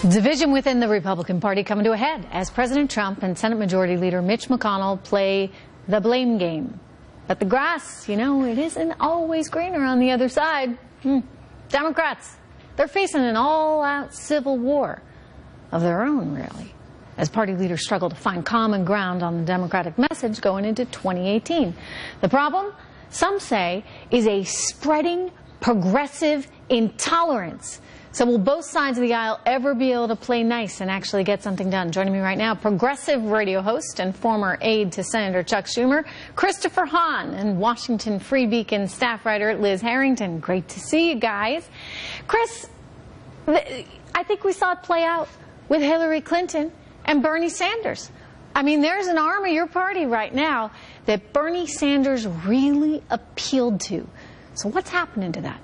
Division within the Republican Party coming to a head as President Trump and Senate Majority Leader Mitch McConnell play the blame game. But the grass, it isn't always greener on the other side. Democrats, they're facing an all-out civil war of their own, really, as party leaders struggle to find common ground on the Democratic message going into 2018. The problem, some say, is a spreading progressive intolerance. So will both sides of the aisle ever be able to play nice and actually get something done? Joining me right now, progressive radio host and former aide to Senator Chuck Schumer, Christopher Hahn, and Washington Free Beacon staff writer Liz Harrington. Great to see you guys. Chris, I think we saw it play out with Hillary Clinton and Bernie Sanders. I mean, there's an arm of your party right now that Bernie Sanders really appealed to. So what's happening to that?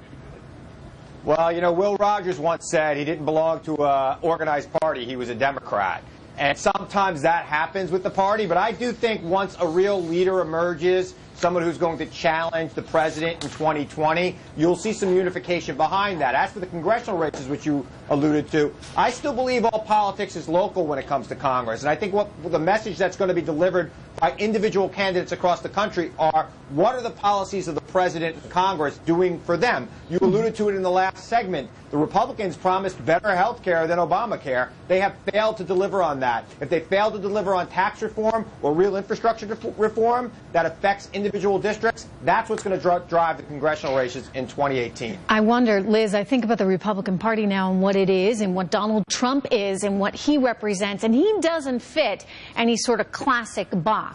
Well, Will Rogers once said he didn't belong to an organized party. He was a Democrat. And sometimes that happens with the party. But I do think once a real leader emerges, someone who's going to challenge the president in 2020, you'll see some unification behind that. As for the congressional races, which you alluded to, I still believe all politics is local when it comes to Congress. And I think what the message that's going to be delivered by individual candidates across the country are, what are the policies of the president and Congress doing for them? You alluded to it in the last segment. The Republicans promised better health care than Obamacare. They have failed to deliver on that. If they fail to deliver on tax reform or real infrastructure reform that affects individual districts, that's what's going to drive the congressional races in 2018. I wonder, Liz, I think about the Republican Party now and what it is and what Donald Trump is and what he represents, and he doesn't fit any sort of classic box.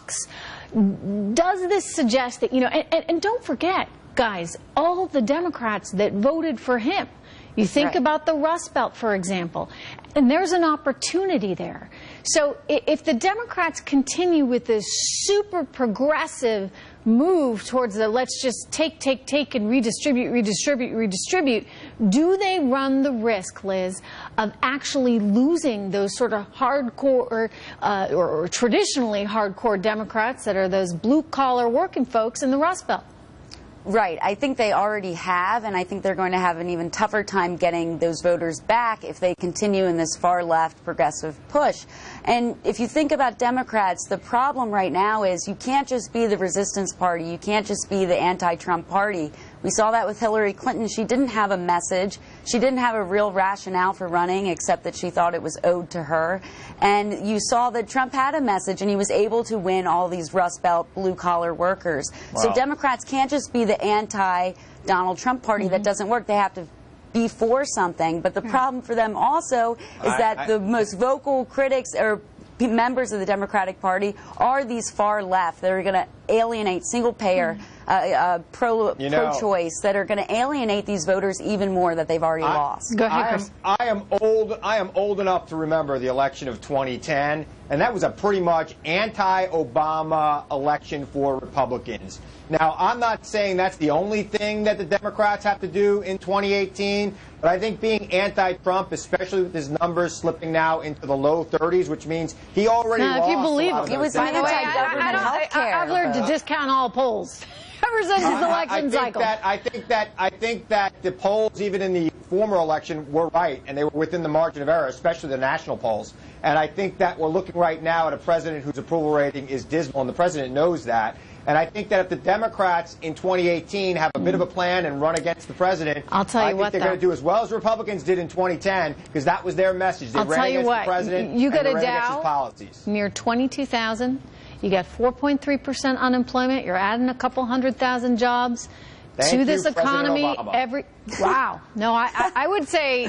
Does this suggest that, and don't forget, guys, all the Democrats that voted for him. You think about the Rust Belt, for example, and there's an opportunity there. So if the Democrats continue with this super progressive move towards the let's just take and redistribute, do they run the risk, Liz, of actually losing those sort of hardcore or traditionally hardcore Democrats that are those blue-collar working folks in the Rust Belt? Right. I think they already have, and I think they're going to have an even tougher time getting those voters back if they continue in this far-left progressive push. And if you think about Democrats, the problem right now is you can't just be the resistance party. You can't just be the anti-Trump party. We saw that with Hillary Clinton. She didn't have a message. She didn't have a real rationale for running, except that she thought it was owed to her. And you saw that Trump had a message, and he was able to win all these Rust Belt blue-collar workers. Wow. So Democrats can't just be the anti-Donald Trump party. That doesn't work. They have to be for something. But the problem for them also is that the most vocal critics or members of the Democratic Party are these far left that are going to alienate single-payer, pro-choice, that are going to alienate these voters even more that they've already lost. Go ahead, Chris. I am old enough to remember the election of 2010, and that was a pretty much anti-Obama election for Republicans. Now, I'm not saying that's the only thing that the Democrats have to do in 2018, but I think being anti-Trump, especially with his numbers slipping now into the low 30s, which means he already lost. If you believe it was anti-government health care. I've learned to discount all polls ever since his election cycle. I think that the polls, even in the former election, were right, and they were within the margin of error, especially the national polls. And I think that we're looking right now at a president whose approval rating is dismal, and the president knows that. And I think that if the Democrats in 2018 have a bit of a plan and run against the president, I'll tell you I think they're going to do as well as Republicans did in 2010, because that was their message. They ran against the president you got and a ran against his Dow policies. near 22,000. You got 4.3% unemployment. You're adding a couple 100,000 jobs to this economy. Wow. No, I would say,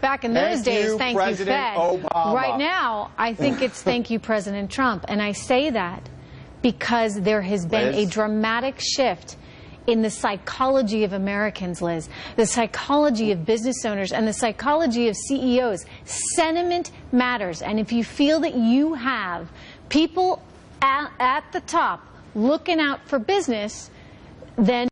back in those days, thank you, Fed. Obama. Right now, I think it's thank you, President Trump. And I say that because there has been a dramatic shift in the psychology of Americans, Liz, the psychology of business owners, and the psychology of CEOs. Sentiment matters. And if you feel that you have people at the top looking out for business, then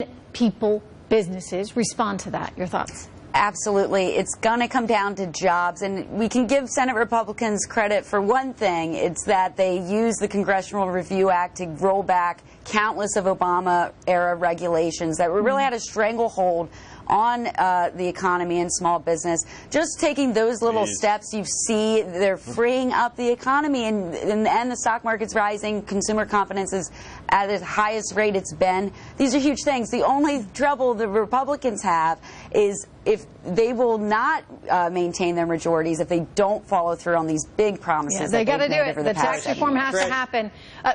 businesses respond to that. Your thoughts? Absolutely. It's going to come down to jobs, and we can give Senate Republicans credit for one thing. It's that they used the Congressional Review Act to roll back countless of Obama-era regulations that really had a stranglehold on the economy and small business. Just taking those little steps, you see they're freeing up the economy, and the stock market's rising, consumer confidence is at the highest rate it's been. These are huge things. The only trouble the Republicans have is if they will not maintain their majorities, if they don't follow through on these big promises. They got to do it. The tax reform has to happen.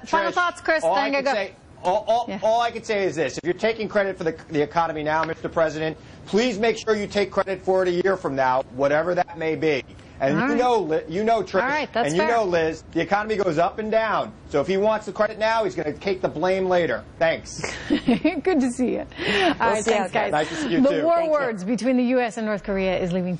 Final thoughts, Chris? All I can say is this. If you're taking credit for the economy now, Mr. President, please make sure you take credit for it a year from now, whatever that may be. And you know, Trish, and you know, Liz, the economy goes up and down. So if he wants the credit now, he's going to take the blame later. Thanks. Good to see you. All right, thanks, guys. Nice to see you, the too. war words between the U.S. and North Korea is leaving